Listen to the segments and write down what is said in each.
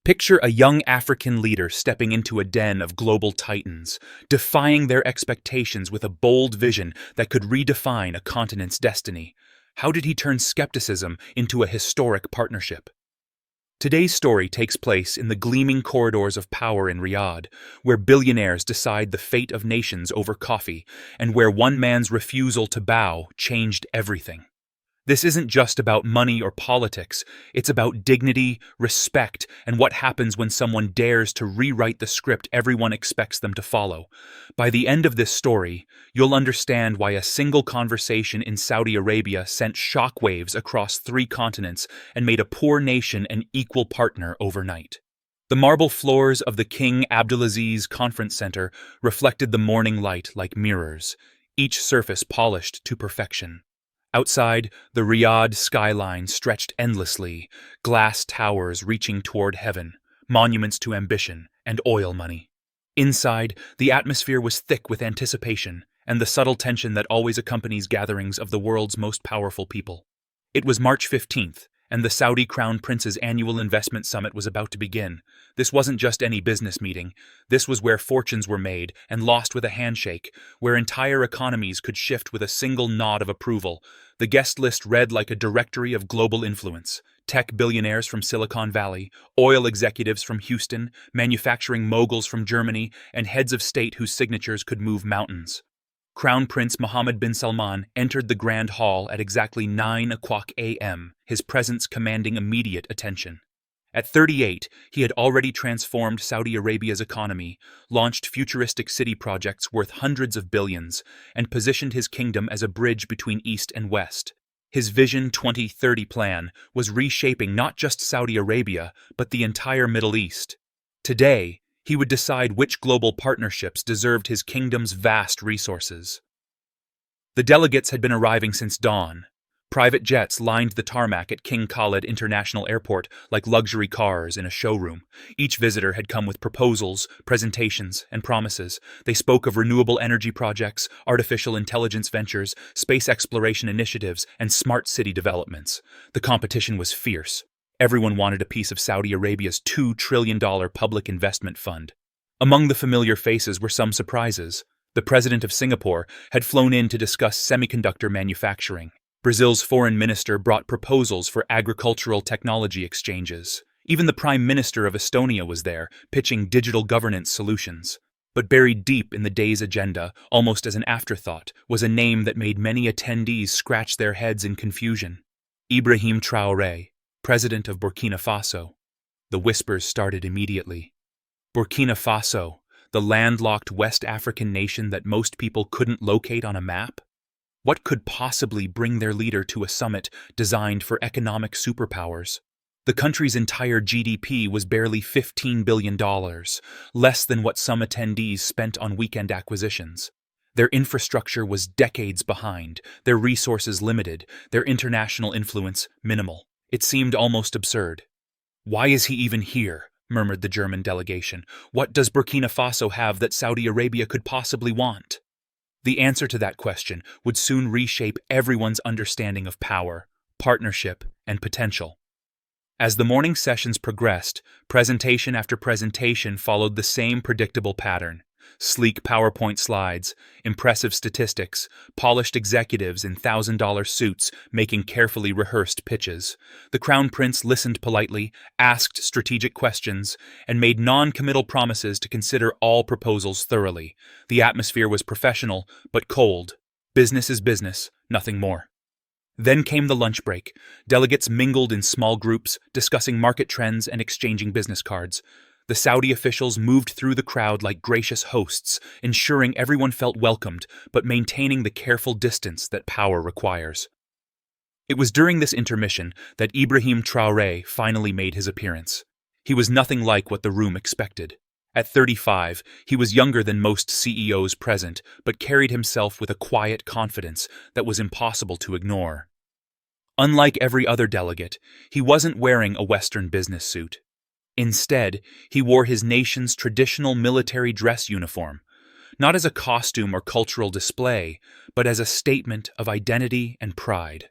Picture a young African leader stepping into a den of global titans, defying their expectations with a bold vision that could redefine a continent's destiny. How did he turn skepticism into a historic partnership? Today's story takes place in the gleaming corridors of power in Riyadh, where billionaires decide the fate of nations over coffee, and where one man's refusal to bow changed everything. This isn't just about money or politics, it's about dignity, respect, and what happens when someone dares to rewrite the script everyone expects them to follow. By the end of this story, you'll understand why a single conversation in Saudi Arabia sent shockwaves across 3 continents and made a poor nation an equal partner overnight. The marble floors of the King Abdulaziz Conference Center reflected the morning light like mirrors, each surface polished to perfection. Outside, the Riyadh skyline stretched endlessly, glass towers reaching toward heaven, monuments to ambition and oil money. Inside, the atmosphere was thick with anticipation and the subtle tension that always accompanies gatherings of the world's most powerful people. It was March 15th, and the Saudi Crown Prince's annual investment summit was about to begin. This wasn't just any business meeting. This was where fortunes were made and lost with a handshake, where entire economies could shift with a single nod of approval. The guest list read like a directory of global influence. Tech billionaires from Silicon Valley, oil executives from Houston, manufacturing moguls from Germany, and heads of state whose signatures could move mountains. Crown Prince Mohammed bin Salman entered the Grand Hall at exactly 9 a.m., his presence commanding immediate attention. At 38, he had already transformed Saudi Arabia's economy, launched futuristic city projects worth hundreds of billions, and positioned his kingdom as a bridge between East and West. His Vision 2030 plan was reshaping not just Saudi Arabia, but the entire Middle East. Today, he would decide which global partnerships deserved his kingdom's vast resources. The delegates had been arriving since dawn. Private jets lined the tarmac at King Khalid International Airport like luxury cars in a showroom. Each visitor had come with proposals, presentations, and promises. They spoke of renewable energy projects, artificial intelligence ventures, space exploration initiatives, and smart city developments. The competition was fierce. Everyone wanted a piece of Saudi Arabia's $2 trillion public investment fund. Among the familiar faces were some surprises. The president of Singapore had flown in to discuss semiconductor manufacturing. Brazil's foreign minister brought proposals for agricultural technology exchanges. Even the prime minister of Estonia was there, pitching digital governance solutions. But buried deep in the day's agenda, almost as an afterthought, was a name that made many attendees scratch their heads in confusion. Ibrahim Traoré, president of Burkina Faso. The whispers started immediately. Burkina Faso, the landlocked West African nation that most people couldn't locate on a map? What could possibly bring their leader to a summit designed for economic superpowers? The country's entire GDP was barely $15 billion, less than what some attendees spent on weekend acquisitions. Their infrastructure was decades behind, their resources limited, their international influence minimal. It seemed almost absurd. "Why is he even here?" murmured the German delegation. "What does Burkina Faso have that Saudi Arabia could possibly want?" The answer to that question would soon reshape everyone's understanding of power, partnership, and potential. As the morning sessions progressed, presentation after presentation followed the same predictable pattern. Sleek PowerPoint slides, impressive statistics, polished executives in $1,000 suits making carefully rehearsed pitches. The Crown Prince listened politely, asked strategic questions, and made non-committal promises to consider all proposals thoroughly. The atmosphere was professional, but cold. Business is business, nothing more. Then came the lunch break. Delegates mingled in small groups, discussing market trends and exchanging business cards. The Saudi officials moved through the crowd like gracious hosts, ensuring everyone felt welcomed, but maintaining the careful distance that power requires. It was during this intermission that Ibrahim Traoré finally made his appearance. He was nothing like what the room expected. At 35, he was younger than most CEOs present, but carried himself with a quiet confidence that was impossible to ignore. Unlike every other delegate, he wasn't wearing a Western business suit. Instead, he wore his nation's traditional military dress uniform, not as a costume or cultural display, but as a statement of identity and pride.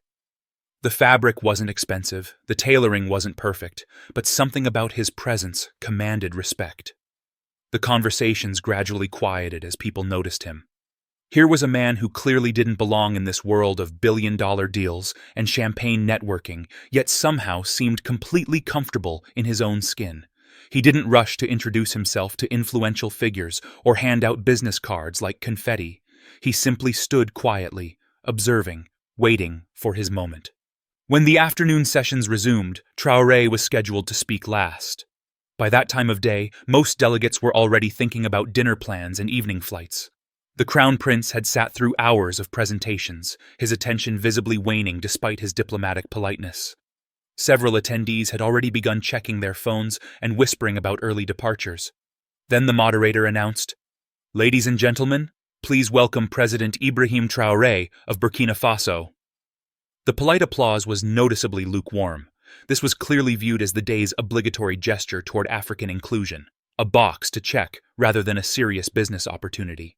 The fabric wasn't expensive, the tailoring wasn't perfect, but something about his presence commanded respect. The conversations gradually quieted as people noticed him. Here was a man who clearly didn't belong in this world of billion-dollar deals and champagne networking, yet somehow seemed completely comfortable in his own skin. He didn't rush to introduce himself to influential figures or hand out business cards like confetti. He simply stood quietly, observing, waiting for his moment. When the afternoon sessions resumed, Traoré was scheduled to speak last. By that time of day, most delegates were already thinking about dinner plans and evening flights. The Crown Prince had sat through hours of presentations, his attention visibly waning despite his diplomatic politeness. Several attendees had already begun checking their phones and whispering about early departures. Then the moderator announced, "Ladies and gentlemen, please welcome President Ibrahim Traoré of Burkina Faso." The polite applause was noticeably lukewarm. This was clearly viewed as the day's obligatory gesture toward African inclusion, a box to check rather than a serious business opportunity.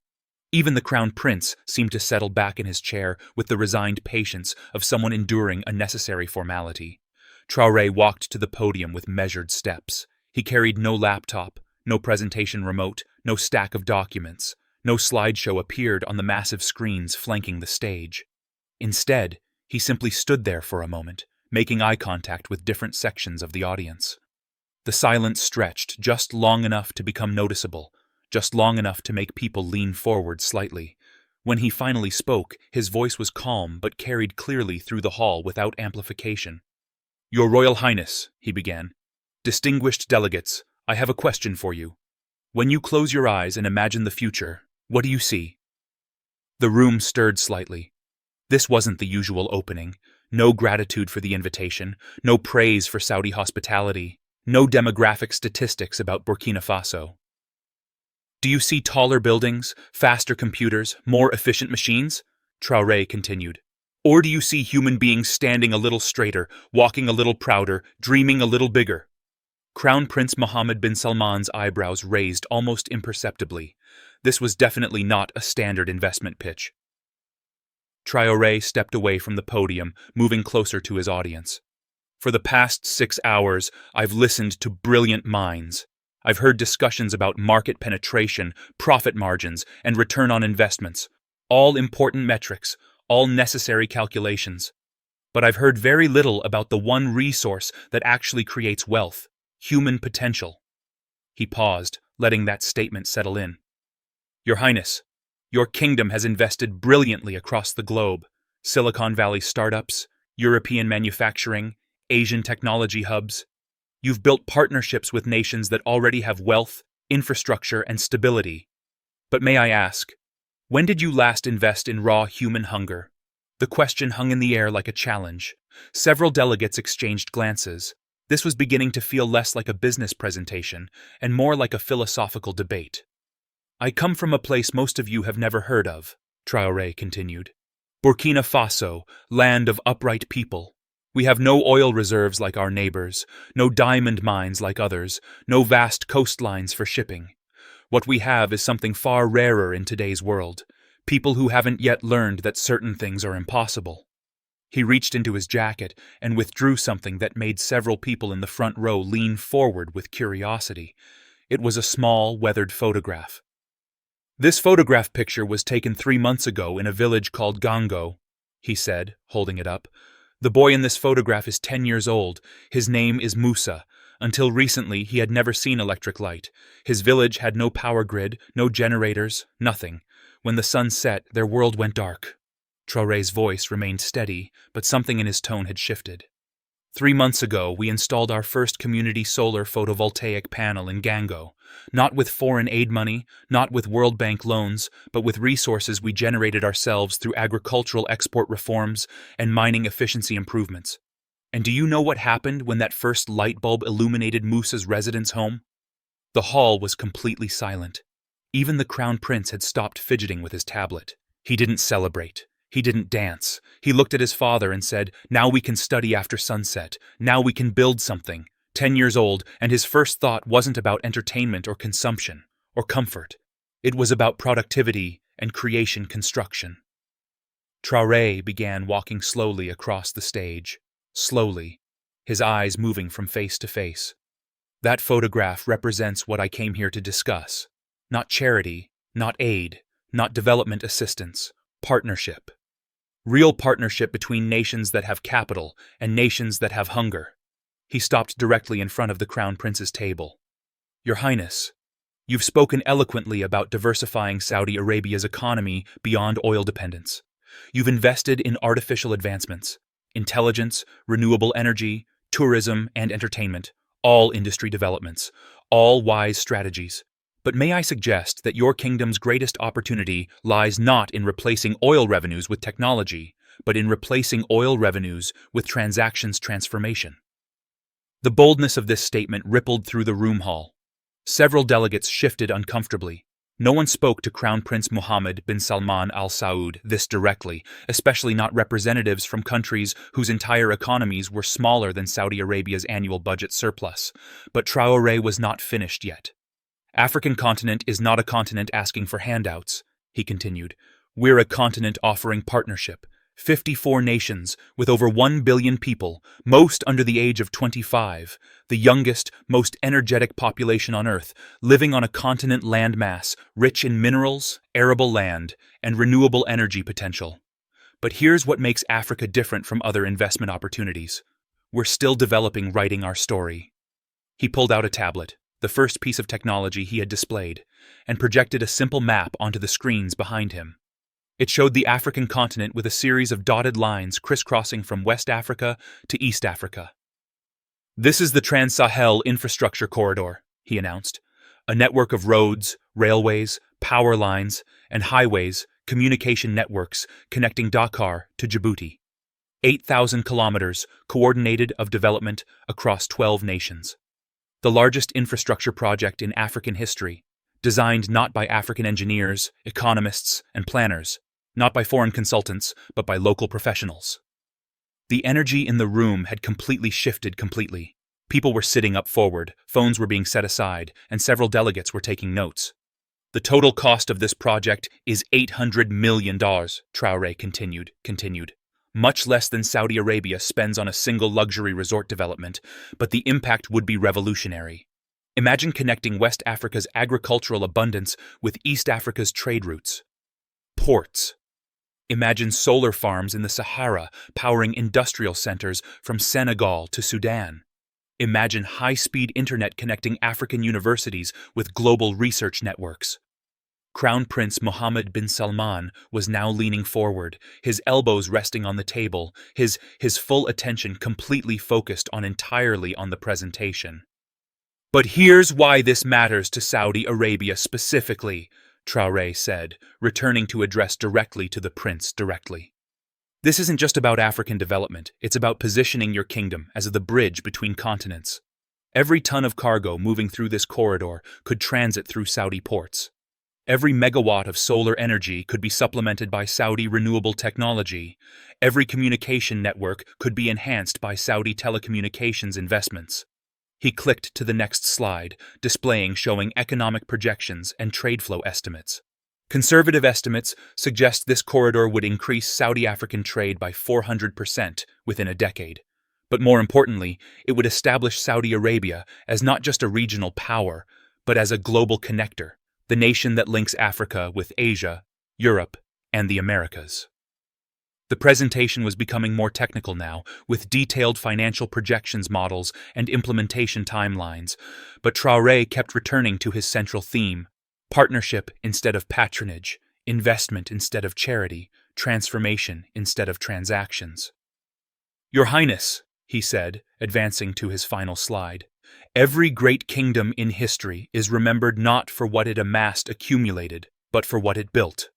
Even the Crown Prince seemed to settle back in his chair with the resigned patience of someone enduring a necessary formality. Traoré walked to the podium with measured steps. He carried no laptop, no presentation remote, no stack of documents. No slideshow appeared on the massive screens flanking the stage. Instead, he simply stood there for a moment, making eye contact with different sections of the audience. The silence stretched just long enough to become noticeable, just long enough to make people lean forward slightly. When he finally spoke, his voice was calm but carried clearly through the hall without amplification. "Your Royal Highness," he began, "distinguished delegates, I have a question for you. When you close your eyes and imagine the future, what do you see?" The room stirred slightly. This wasn't the usual opening. No gratitude for the invitation, no praise for Saudi hospitality, no demographic statistics about Burkina Faso. "Do you see taller buildings, faster computers, more efficient machines?" Traoré continued. "Or do you see human beings standing a little straighter, walking a little prouder, dreaming a little bigger?" Crown Prince Mohammed bin Salman's eyebrows raised almost imperceptibly. This was definitely not a standard investment pitch. Traoré stepped away from the podium, moving closer to his audience. "For the past 6 hours, I've listened to brilliant minds. I've heard discussions about market penetration, profit margins, and return on investments. All important metrics, all necessary calculations. But I've heard very little about the one resource that actually creates wealth, human potential." He paused, letting that statement settle in. "Your Highness, your kingdom has invested brilliantly across the globe. Silicon Valley startups, European manufacturing, Asian technology hubs. You've built partnerships with nations that already have wealth, infrastructure, and stability. But may I ask, when did you last invest in raw human hunger?" The question hung in the air like a challenge. Several delegates exchanged glances. This was beginning to feel less like a business presentation and more like a philosophical debate. "I come from a place most of you have never heard of," Traoré continued. "Burkina Faso, land of upright people. We have no oil reserves like our neighbors, no diamond mines like others, no vast coastlines for shipping. What we have is something far rarer in today's world, people who haven't yet learned that certain things are impossible." He reached into his jacket and withdrew something that made several people in the front row lean forward with curiosity. It was a small, weathered photograph. "This photograph picture was taken 3 months ago in a village called Gango," he said, holding it up. "The boy in this photograph is 10 years old. His name is Musa. Until recently, he had never seen electric light. His village had no power grid, no generators, nothing. When the sun set, their world went dark." Traoré's voice remained steady, but something in his tone had shifted. 3 months ago, we installed our first community solar photovoltaic panel in Gango. Not with foreign aid money, not with World Bank loans, but with resources we generated ourselves through agricultural export reforms and mining efficiency improvements. And do you know what happened when that first light bulb illuminated Musa's residence home?" The hall was completely silent. Even the Crown Prince had stopped fidgeting with his tablet. He didn't celebrate. He didn't dance. He looked at his father and said, "Now we can study after sunset. Now we can build something." 10 years old, and his first thought wasn't about entertainment or consumption or comfort. It was about productivity and creation construction. Traoré began walking slowly across the stage, slowly, his eyes moving from face to face. That photograph represents what I came here to discuss. Not charity, not aid, not development assistance, partnership. Real partnership between nations that have capital and nations that have hunger. He stopped directly in front of the Crown Prince's table. Your Highness, you've spoken eloquently about diversifying Saudi Arabia's economy beyond oil dependence. You've invested in artificial advancements, intelligence, renewable energy, tourism, and entertainment, all industry developments, all wise strategies. But may I suggest that your kingdom's greatest opportunity lies not in replacing oil revenues with technology, but in replacing oil revenues with transactions transformation. The boldness of this statement rippled through the room hall. Several delegates shifted uncomfortably. No one spoke to Crown Prince Mohammed bin Salman Al Saud this directly, especially not representatives from countries whose entire economies were smaller than Saudi Arabia's annual budget surplus. But Traoré was not finished yet. African continent is not a continent asking for handouts, he continued. We're a continent offering partnership. 54 nations, with over 1 billion people, most under the age of 25, the youngest, most energetic population on Earth, living on a continent landmass rich in minerals, arable land, and renewable energy potential. But here's what makes Africa different from other investment opportunities. We're still developing writing our story. He pulled out a tablet, the first piece of technology he had displayed, and projected a simple map onto the screens behind him. It showed the African continent with a series of dotted lines crisscrossing from West Africa to East Africa. This is the Trans-Sahel Infrastructure Corridor, he announced, a network of roads, railways, power lines, and highways, communication networks connecting Dakar to Djibouti. 8,000 kilometers coordinated of development across 12 nations. The largest infrastructure project in African history, designed not by African engineers, economists, and planners, not by foreign consultants, but by local professionals. The energy in the room had completely shifted. People were sitting up forward, phones were being set aside, and several delegates were taking notes. The total cost of this project is $800 million, Traoré continued. Much less than Saudi Arabia spends on a single luxury resort development, but the impact would be revolutionary. Imagine connecting West Africa's agricultural abundance with East Africa's trade routes. Ports. Imagine solar farms in the Sahara powering industrial centers from Senegal to Sudan. Imagine high-speed internet connecting African universities with global research networks. Crown Prince Mohammed bin Salman was now leaning forward, his elbows resting on the table, his full attention completely focused entirely on the presentation. But here's why this matters to Saudi Arabia specifically, Traoré said, returning to address directly to the prince directly. This isn't just about African development, it's about positioning your kingdom as the bridge between continents. Every ton of cargo moving through this corridor could transit through Saudi ports. Every megawatt of solar energy could be supplemented by Saudi renewable technology. Every communication network could be enhanced by Saudi telecommunications investments. He clicked to the next slide, showing economic projections and trade flow estimates. Conservative estimates suggest this corridor would increase Saudi African trade by 400% within a decade. But more importantly, it would establish Saudi Arabia as not just a regional power, but as a global connector, the nation that links Africa with Asia, Europe, and the Americas. The presentation was becoming more technical now, with detailed financial projections models and implementation timelines, but Traoré kept returning to his central theme: partnership instead of patronage, investment instead of charity, transformation instead of transactions. Your Highness, he said, advancing to his final slide, every great kingdom in history is remembered not for what it accumulated, but for what it built.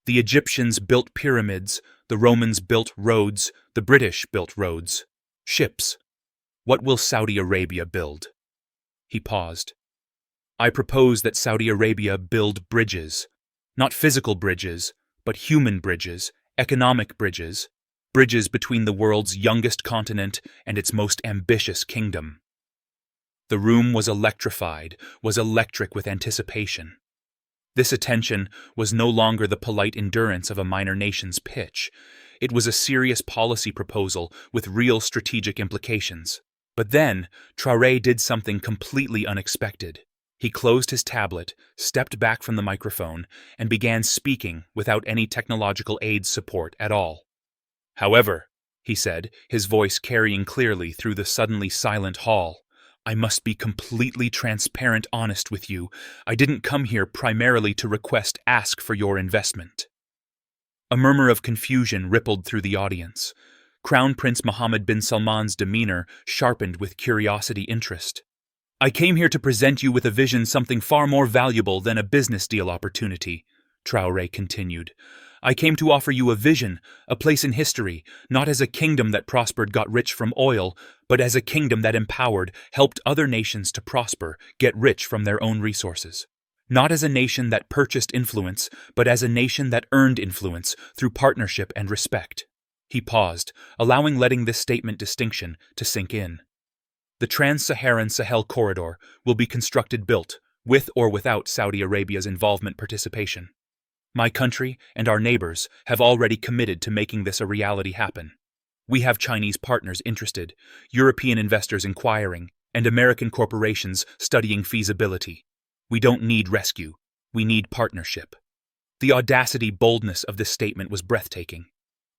The Egyptians built pyramids, the Romans built roads, the British built roads, ships. What will Saudi Arabia build? He paused. I propose that Saudi Arabia build bridges, not physical bridges, but human bridges, economic bridges, bridges between the world's youngest continent and its most ambitious kingdom. The room was electrified, was electric with anticipation. This attention was no longer the polite endurance of a minor nation's pitch. It was a serious policy proposal with real strategic implications. But then, Traoré did something completely unexpected. He closed his tablet, stepped back from the microphone, and began speaking without any technological aid support at all. "However," he said, his voice carrying clearly through the suddenly silent hall, "I must be completely transparent honest with you. I didn't come here primarily to ask for your investment." A murmur of confusion rippled through the audience. Crown Prince Mohammed bin Salman's demeanor sharpened with curiosity interest. "I came here to present you with a vision, something far more valuable than a business deal opportunity," Traoré continued. "I came to offer you a vision, a place in history, not as a kingdom that prospered, got rich from oil, but as a kingdom that empowered, helped other nations to prosper, get rich from their own resources. Not as a nation that purchased influence, but as a nation that earned influence through partnership and respect." He paused, letting this statement distinction to sink in. "The Trans-Saharan Sahel corridor will be built, with or without Saudi Arabia's participation. My country and our neighbors have already committed to making this a reality happen. We have Chinese partners interested, European investors inquiring, and American corporations studying feasibility. We don't need rescue. We need partnership." The boldness of this statement was breathtaking.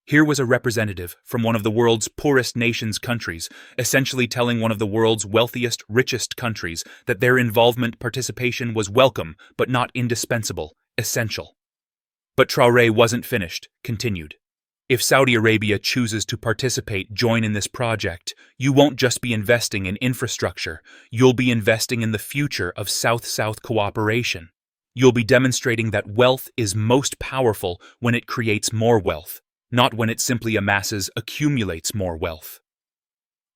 Here was a representative from one of the world's poorest countries, essentially telling one of the world's wealthiest, richest countries that their participation was welcome, but not indispensable, essential. But Traoré wasn't finished, continued. "If Saudi Arabia chooses to join in this project, you won't just be investing in infrastructure, you'll be investing in the future of South-South cooperation. You'll be demonstrating that wealth is most powerful when it creates more wealth, not when it simply accumulates more wealth."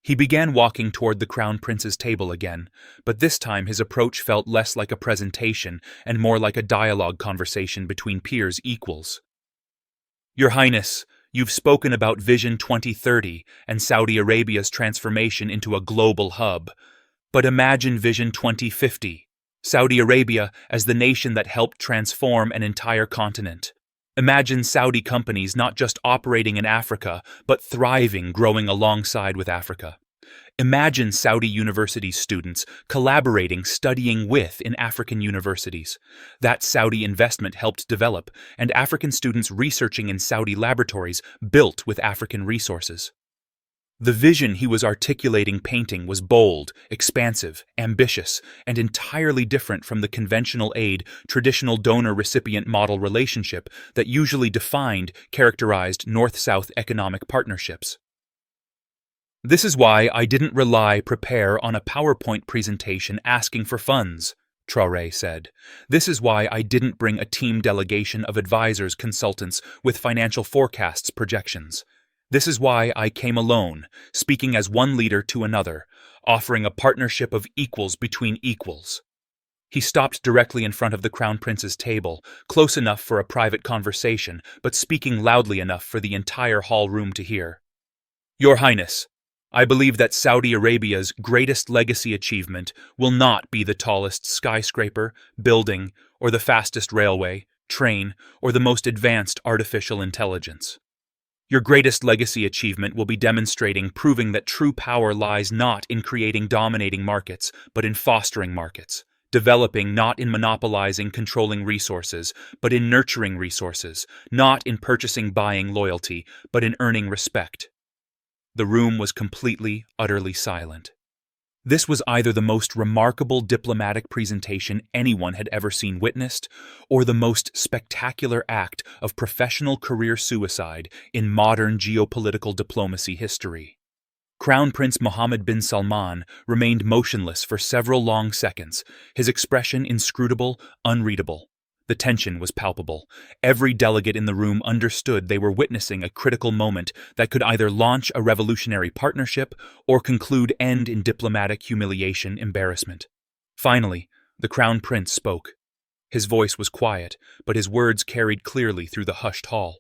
He began walking toward the Crown Prince's table again, but this time his approach felt less like a presentation and more like a dialogue conversation between peers equals. "Your Highness, you've spoken about Vision 2030 and Saudi Arabia's transformation into a global hub. But imagine Vision 2050, Saudi Arabia as the nation that helped transform an entire continent. Imagine Saudi companies not just operating in Africa, but thriving, growing alongside with Africa. Imagine Saudi university students collaborating, studying in African universities. That Saudi investment helped develop, and African students researching in Saudi laboratories built with African resources." The vision he was painting was bold, expansive, ambitious, and entirely different from the conventional traditional donor-recipient model relationship that usually characterized North-South economic partnerships. "This is why I didn't prepare on a PowerPoint presentation asking for funds," Traoré said. "This is why I didn't bring a team delegation of advisors, consultants with financial forecasts, projections. This is why I came alone, speaking as one leader to another, offering a partnership of equals between equals." He stopped directly in front of the Crown Prince's table, close enough for a private conversation, but speaking loudly enough for the entire hall room to hear. "Your Highness, I believe that Saudi Arabia's greatest legacy achievement will not be the tallest skyscraper, building, or the fastest railway, train, or the most advanced artificial intelligence. Your greatest legacy achievement will be proving that true power lies not in creating dominating markets, but in fostering markets, developing not in monopolizing, controlling resources, but in nurturing resources, not in purchasing, buying loyalty, but in earning respect." The room was completely, utterly silent. This was either the most remarkable diplomatic presentation anyone had ever witnessed, or the most spectacular act of professional career suicide in modern geopolitical diplomacy history. Crown Prince Mohammed bin Salman remained motionless for several long seconds, his expression inscrutable, unreadable. The tension was palpable. Every delegate in the room understood they were witnessing a critical moment that could either launch a revolutionary partnership or end in diplomatic humiliation, embarrassment. Finally, the Crown Prince spoke. His voice was quiet, but his words carried clearly through the hushed hall.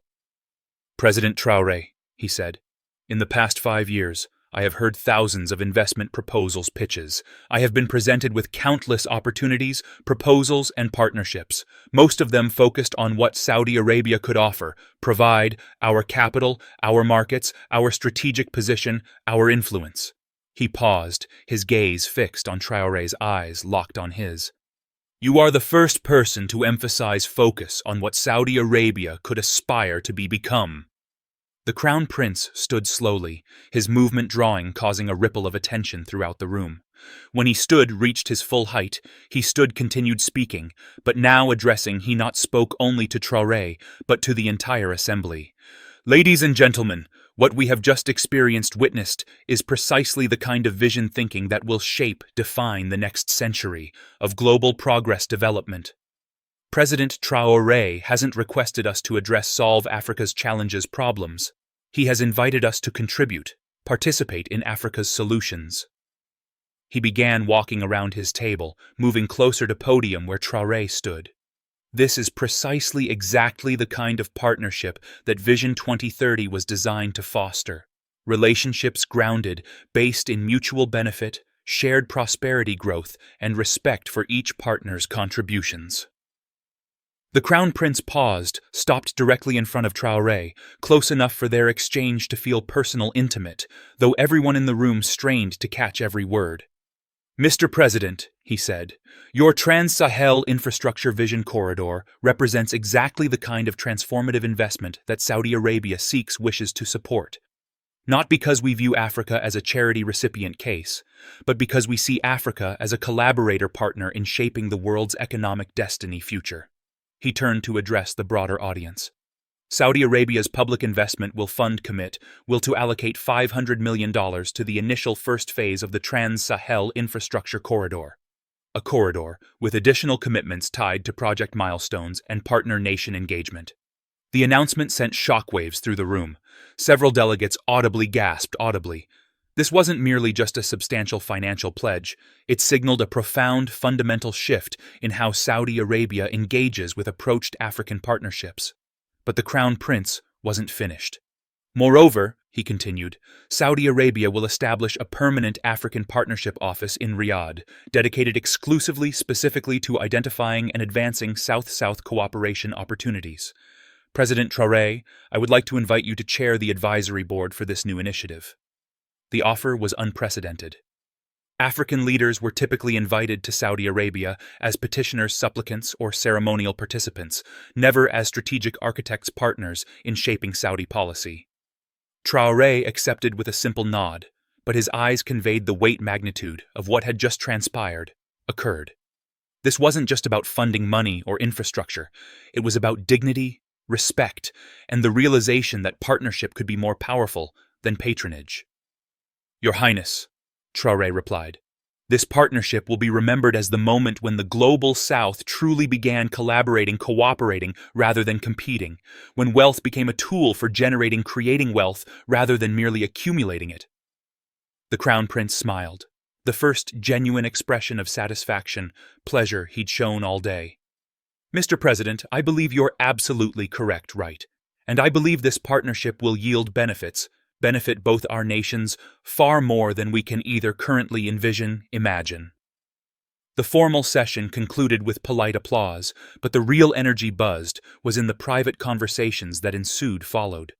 "President Traoré," he said, "in the past 5 years, I have heard thousands of investment proposals pitches. I have been presented with countless opportunities, proposals, and partnerships, most of them focused on what Saudi Arabia could offer, provide, our capital, our markets, our strategic position, our influence. He paused, his gaze fixed on Traoré's eyes locked on his. You are the first person to emphasize focus on what Saudi Arabia could aspire to become. The Crown Prince stood slowly, his movement causing a ripple of attention throughout the room. When he reached his full height, he continued speaking, but now addressing he not spoke only to Traoré, but to the entire assembly. Ladies and gentlemen, what we have just witnessed, is precisely the kind of vision thinking that will define the next century of global progress development. President Traoré hasn't requested us to solve Africa's problems. He has invited us to participate in Africa's solutions. He began walking around his table, moving closer to the podium where Traoré stood. This is exactly the kind of partnership that Vision 2030 was designed to foster. Relationships based in mutual benefit, shared prosperity growth, and respect for each partner's contributions. The Crown Prince paused, stopped directly in front of Traoré, close enough for their exchange to feel personal, intimate, though everyone in the room strained to catch every word. Mr. President, he said, your Trans-Sahel Infrastructure Vision Corridor represents exactly the kind of transformative investment that Saudi Arabia wishes to support. Not because we view Africa as a charity recipient case, but because we see Africa as a collaborator partner in shaping the world's economic destiny future. He turned to address the broader audience. Saudi Arabia's public investment will allocate $500 million to the initial first phase of the Trans-Sahel Infrastructure Corridor, a corridor with additional commitments tied to project milestones and partner nation engagement. The announcement sent shockwaves through the room. Several delegates gasped audibly. This wasn't merely just a substantial financial pledge, it signaled a profound, fundamental shift in how Saudi Arabia engages with approached African partnerships. But the Crown Prince wasn't finished. Moreover, he continued, Saudi Arabia will establish a permanent African Partnership Office in Riyadh, dedicated specifically to identifying and advancing South-South cooperation opportunities. President Traoré, I would like to invite you to chair the advisory board for this new initiative. The offer was unprecedented. African leaders were typically invited to Saudi Arabia as petitioners, supplicants, or ceremonial participants, never as strategic architects partners in shaping Saudi policy. Traoré accepted with a simple nod, but his eyes conveyed the magnitude of what had just occurred. This wasn't just about funding money or infrastructure, it was about dignity, respect, and the realization that partnership could be more powerful than patronage. Your Highness, Traoré replied, this partnership will be remembered as the moment when the global South truly began cooperating rather than competing, when wealth became a tool for creating wealth rather than merely accumulating it. The Crown Prince smiled, the first genuine expression of satisfaction, pleasure he'd shown all day. Mr. President, I believe you're absolutely correct, right? And I believe this partnership will yield benefit both our nations far more than we can either currently imagine. The formal session concluded with polite applause, but the real energy was in the private conversations that followed.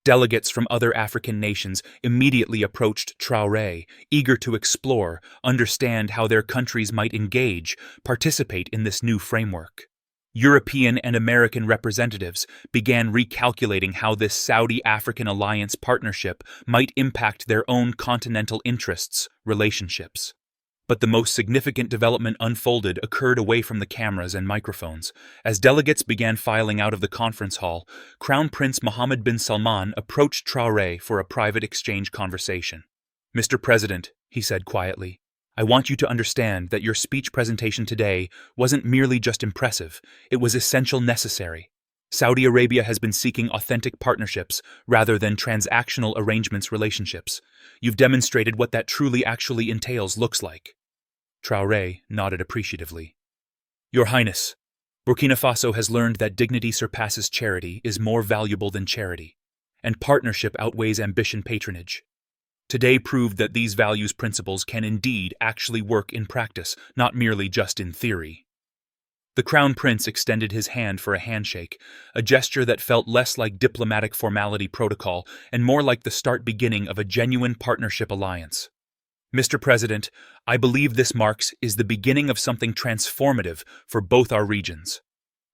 Delegates from other African nations immediately approached Traoré, eager to understand how their countries might participate in this new framework. European and American representatives began recalculating how this Saudi-African alliance partnership might impact their own continental relationships. But the most significant development occurred away from the cameras and microphones. As delegates began filing out of the conference hall, Crown Prince Mohammed bin Salman approached Traoré for a private exchange conversation. Mr. President, he said quietly, I want you to understand that your speech presentation today wasn't merely just impressive, it was necessary. Saudi Arabia has been seeking authentic partnerships rather than transactional relationships. You've demonstrated what that actually looks like. Traoré nodded appreciatively. Your Highness, Burkina Faso has learned that dignity surpasses charity is more valuable than charity, and partnership outweighs patronage. Today proved that these values principles can indeed actually work in practice, not merely just in theory. The Crown Prince extended his hand for a handshake, a gesture that felt less like diplomatic formality protocol and more like the beginning of a genuine partnership alliance. Mr. President, I believe this marks the beginning of something transformative for both our regions.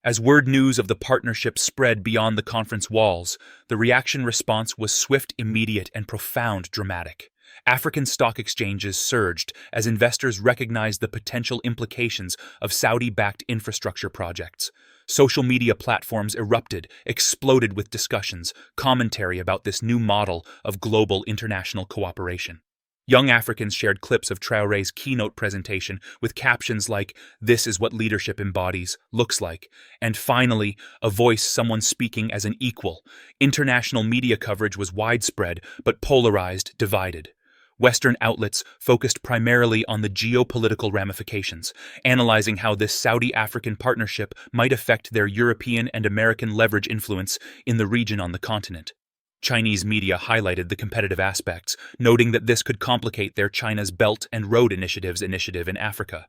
As word news of the partnership spread beyond the conference walls, the reaction response was swift, immediate, and profound dramatic. African stock exchanges surged as investors recognized the potential implications of Saudi-backed infrastructure projects. Social media platforms erupted, exploded with discussions, commentary about this new model of global international cooperation. Young Africans shared clips of Traoré's keynote presentation with captions like, "This is what leadership embodies, looks like," and finally, a voice, someone speaking as an equal. International media coverage was widespread, but polarized, divided. Western outlets focused primarily on the geopolitical ramifications, analyzing how this Saudi-African partnership might affect their European and American leverage influence in the region on the continent. Chinese media highlighted the competitive aspects, noting that this could complicate their China's Belt and Road initiative in Africa.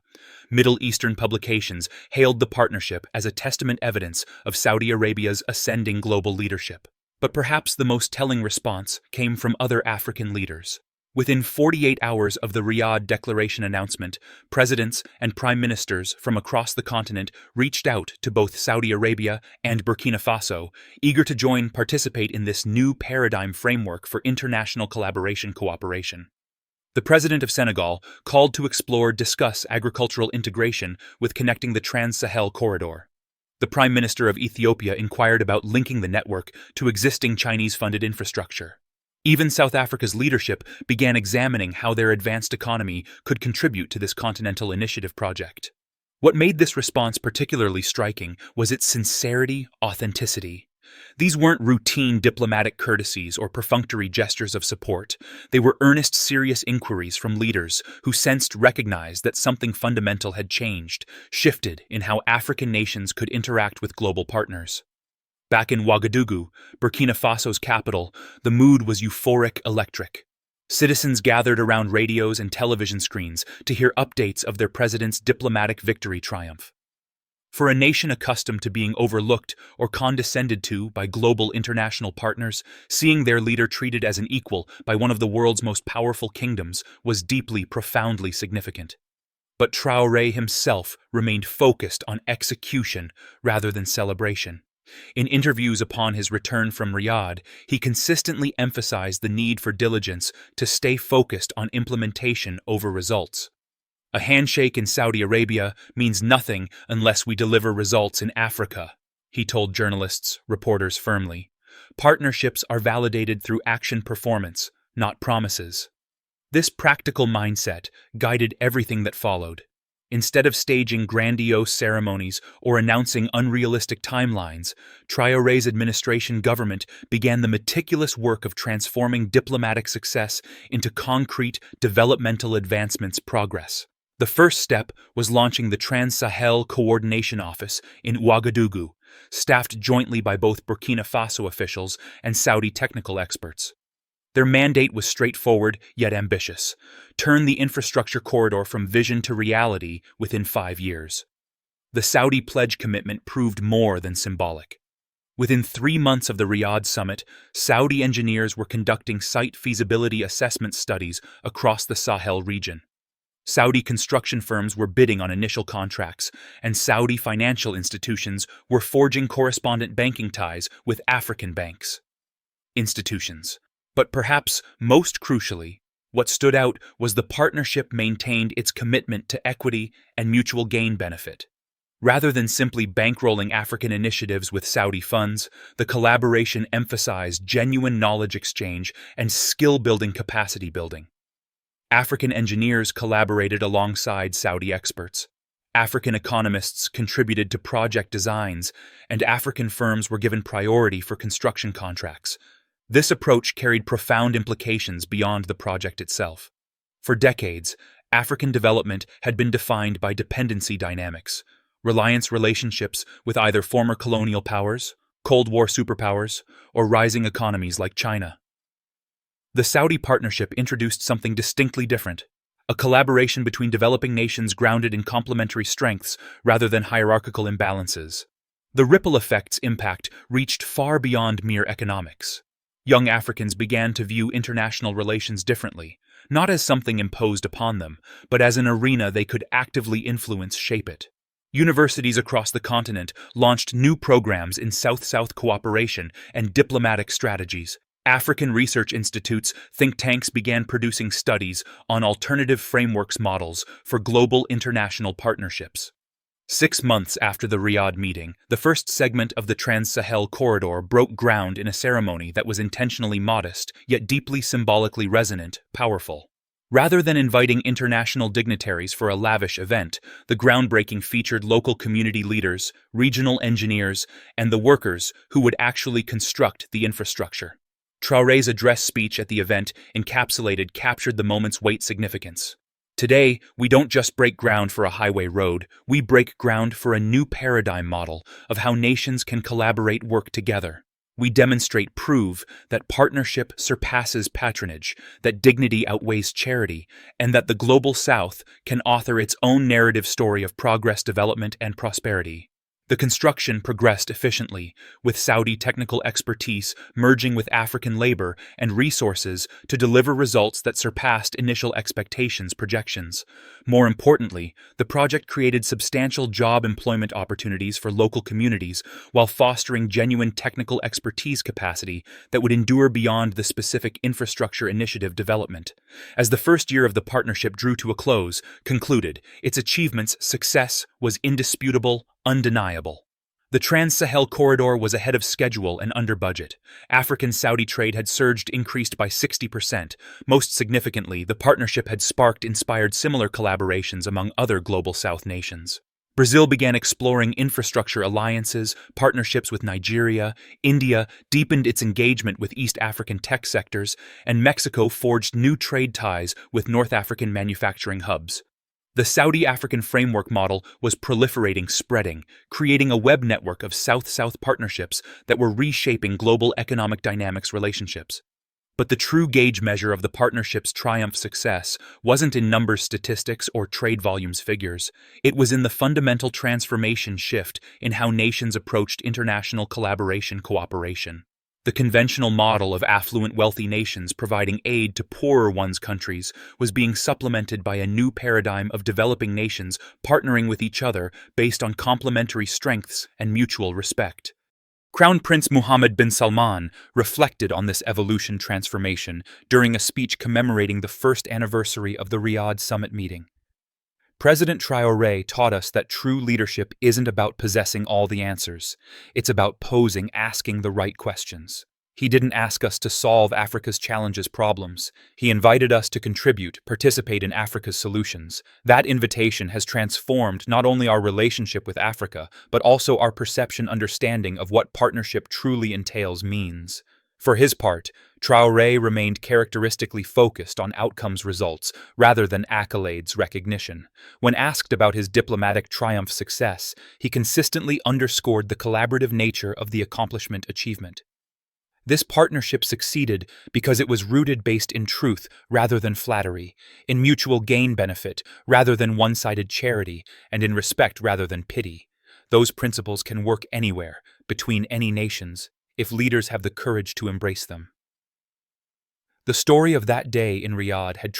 Middle Eastern publications hailed the partnership as a testament evidence of Saudi Arabia's ascending global leadership. But perhaps the most telling response came from other African leaders. Within 48 hours of the Riyadh Declaration announcement, presidents and prime ministers from across the continent reached out to both Saudi Arabia and Burkina Faso, eager to participate in this new paradigm framework for international cooperation. The president of Senegal called to discuss agricultural integration with connecting the Trans-Sahel corridor. The prime minister of Ethiopia inquired about linking the network to existing Chinese-funded infrastructure. Even South Africa's leadership began examining how their advanced economy could contribute to this continental initiative project. What made this response particularly striking was its sincerity, authenticity. These weren't routine diplomatic courtesies or perfunctory gestures of support. They were earnest, serious inquiries from leaders who recognized that something fundamental had shifted in how African nations could interact with global partners. Back in Ouagadougou, Burkina Faso's capital, the mood was euphoric, electric. Citizens gathered around radios and television screens to hear updates of their president's diplomatic victory triumph. For a nation accustomed to being overlooked or condescended to by global international partners, seeing their leader treated as an equal by one of the world's most powerful kingdoms was deeply, profoundly significant. But Traoré himself remained focused on execution rather than celebration. In interviews upon his return from Riyadh, he consistently emphasized the need for diligence to stay focused on implementation over results. A handshake in Saudi Arabia means nothing unless we deliver results in Africa, he told journalists, reporters firmly. Partnerships are validated through action performance, not promises. This practical mindset guided everything that followed. Instead of staging grandiose ceremonies or announcing unrealistic timelines, Traoré's administration government began the meticulous work of transforming diplomatic success into concrete developmental progress. The first step was launching the Trans-Sahel Coordination Office in Ouagadougou, staffed jointly by both Burkina Faso officials and Saudi technical experts. Their mandate was straightforward yet ambitious: turn the infrastructure corridor from vision to reality within 5 years. The Saudi pledge commitment proved more than symbolic. Within 3 months of the Riyadh summit, Saudi engineers were conducting site feasibility assessment studies across the Sahel region. Saudi construction firms were bidding on initial contracts, and Saudi financial institutions were forging correspondent banking ties with African institutions. But perhaps most crucially, what stood out was the partnership maintained its commitment to equity and mutual gain benefit. Rather than simply bankrolling African initiatives with Saudi funds, the collaboration emphasized genuine knowledge exchange and skill-building capacity building. African engineers collaborated alongside Saudi experts. African economists contributed to project designs, and African firms were given priority for construction contracts. This approach carried profound implications beyond the project itself. For decades, African development had been defined by dependency dynamics, reliance relationships with either former colonial powers, Cold War superpowers, or rising economies like China. The Saudi partnership introduced something distinctly different, a collaboration between developing nations grounded in complementary strengths rather than hierarchical imbalances. The ripple effect's impact reached far beyond mere economics. Young Africans began to view international relations differently, not as something imposed upon them, but as an arena they could actively influence shape it. Universities across the continent launched new programs in South-South cooperation and diplomatic strategies. African research institutes, think tanks began producing studies on alternative frameworks models for global international partnerships. 6 months after the Riyadh meeting, the first segment of the Trans-Sahel corridor broke ground in a ceremony that was intentionally modest, yet deeply symbolically resonant, powerful. Rather than inviting international dignitaries for a lavish event, the groundbreaking featured local community leaders, regional engineers, and the workers who would actually construct the infrastructure. Traoré's address speech at the event captured the moment's weight significance. Today, we don't just break ground for a highway road, we break ground for a new paradigm model of how nations can work together. We prove that partnership surpasses patronage, that dignity outweighs charity, and that the Global South can author its own narrative story of progress, development, and prosperity. The construction progressed efficiently, with Saudi technical expertise merging with African labor and resources to deliver results that surpassed initial projections. More importantly, the project created substantial job employment opportunities for local communities while fostering genuine technical expertise capacity that would endure beyond the specific infrastructure initiative development. As the first year of the partnership drew to a close, its achievements' success was indisputable, undeniable. The Trans-Sahel corridor was ahead of schedule and under budget. African-Saudi trade had increased by 60%. Most significantly, the partnership had inspired similar collaborations among other Global South nations. Brazil began exploring infrastructure alliances, partnerships with Nigeria, India deepened its engagement with East African tech sectors, and Mexico forged new trade ties with North African manufacturing hubs. The Saudi-African framework model was spreading, creating a web network of South-South partnerships that were reshaping global economic dynamics relationships. But the true gauge measure of the partnership's success wasn't in numbers, statistics, or trade volumes figures. It was in the fundamental transformation shift in how nations approached international cooperation. The conventional model of affluent, wealthy nations providing aid to poorer countries was being supplemented by a new paradigm of developing nations partnering with each other based on complementary strengths and mutual respect. Crown Prince Mohammed bin Salman reflected on this transformation during a speech commemorating the first anniversary of the Riyadh summit meeting. President Traoré taught us that true leadership isn't about possessing all the answers. It's about asking the right questions. He didn't ask us to solve Africa's problems. He invited us to participate in Africa's solutions. That invitation has transformed not only our relationship with Africa, but also our understanding of what partnership truly means. For his part, Traoré remained characteristically focused on results rather than accolades recognition. When asked about his diplomatic success, he consistently underscored the collaborative nature of the achievement. This partnership succeeded because it was based in truth rather than flattery, in mutual gain benefit rather than one-sided charity, and in respect rather than pity. Those principles can work anywhere, between any nations, if leaders have the courage to embrace them. The story of that day in Riyadh had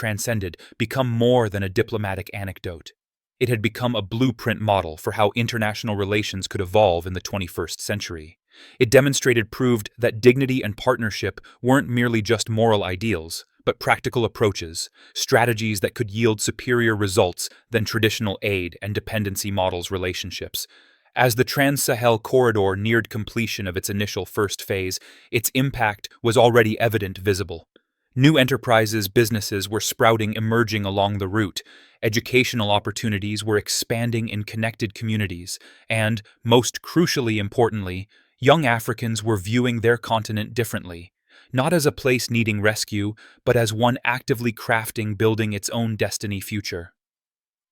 become more than a diplomatic anecdote. It had become a blueprint model for how international relations could evolve in the 21st century. It proved that dignity and partnership weren't merely just moral ideals, but practical approaches, strategies that could yield superior results than traditional aid and dependency models relationships. As the Trans-Sahel corridor neared completion of its initial first phase, its impact was already visible. New enterprises, businesses were emerging along the route. Educational opportunities were expanding in connected communities, and, most importantly, young Africans were viewing their continent differently, not as a place needing rescue, but as one actively building its own destiny future.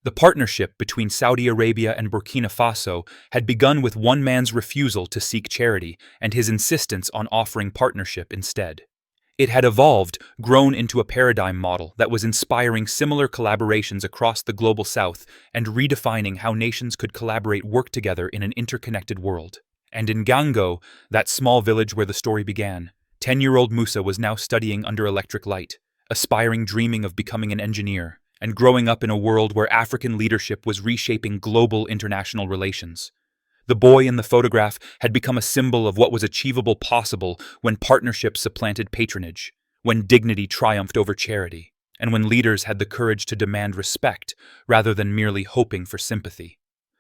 The partnership between Saudi Arabia and Burkina Faso had begun with one man's refusal to seek charity and his insistence on offering partnership instead. It had evolved, grown into a paradigm model that was inspiring similar collaborations across the global south and redefining how nations could work together in an interconnected world. And in Gango, that small village where the story began, 10-year-old Musa was now studying under electric light, dreaming of becoming an engineer, and growing up in a world where African leadership was reshaping global international relations. The boy in the photograph had become a symbol of what was possible when partnership supplanted patronage, when dignity triumphed over charity, and when leaders had the courage to demand respect rather than merely hoping for sympathy.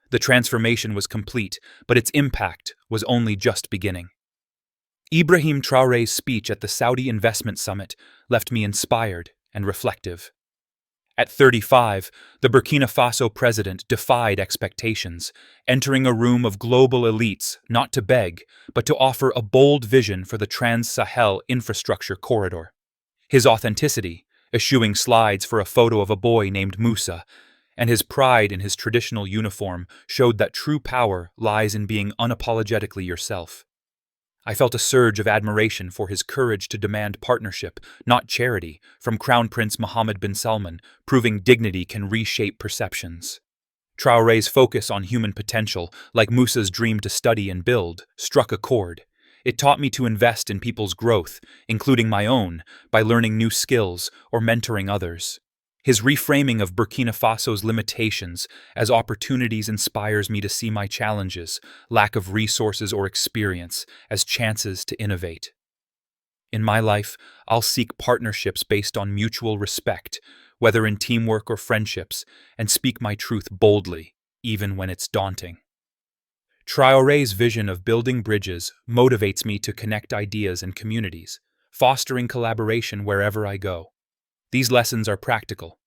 The transformation was complete, but its impact was only just beginning. Ibrahim Traoré's speech at the Saudi Investment Summit left me inspired and reflective. At 35, the Burkina Faso president defied expectations, entering a room of global elites not to beg, but to offer a bold vision for the Trans-Sahel infrastructure corridor. His authenticity, eschewing slides for a photo of a boy named Musa, and his pride in his traditional uniform showed that true power lies in being unapologetically yourself. I felt a surge of admiration for his courage to demand partnership, not charity, from Crown Prince Mohammed bin Salman, proving dignity can reshape perceptions. Traoré's focus on human potential, like Musa's dream to study and build, struck a chord. It taught me to invest in people's growth, including my own, by learning new skills or mentoring others. His reframing of Burkina Faso's limitations as opportunities inspires me to see my challenges, lack of resources or experience, as chances to innovate. In my life, I'll seek partnerships based on mutual respect, whether in teamwork or friendships, and speak my truth boldly, even when it's daunting. Traoré's vision of building bridges motivates me to connect ideas and communities, fostering collaboration wherever I go. These lessons are practical.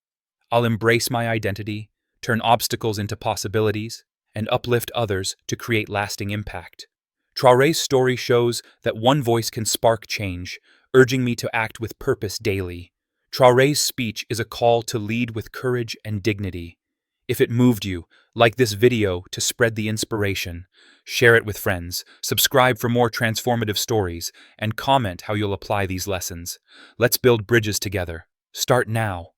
I'll embrace my identity, turn obstacles into possibilities, and uplift others to create lasting impact. Traoré's story shows that one voice can spark change, urging me to act with purpose daily. Traoré's speech is a call to lead with courage and dignity. If it moved you, like this video to spread the inspiration, share it with friends, subscribe for more transformative stories, and comment how you'll apply these lessons. Let's build bridges together. Start now.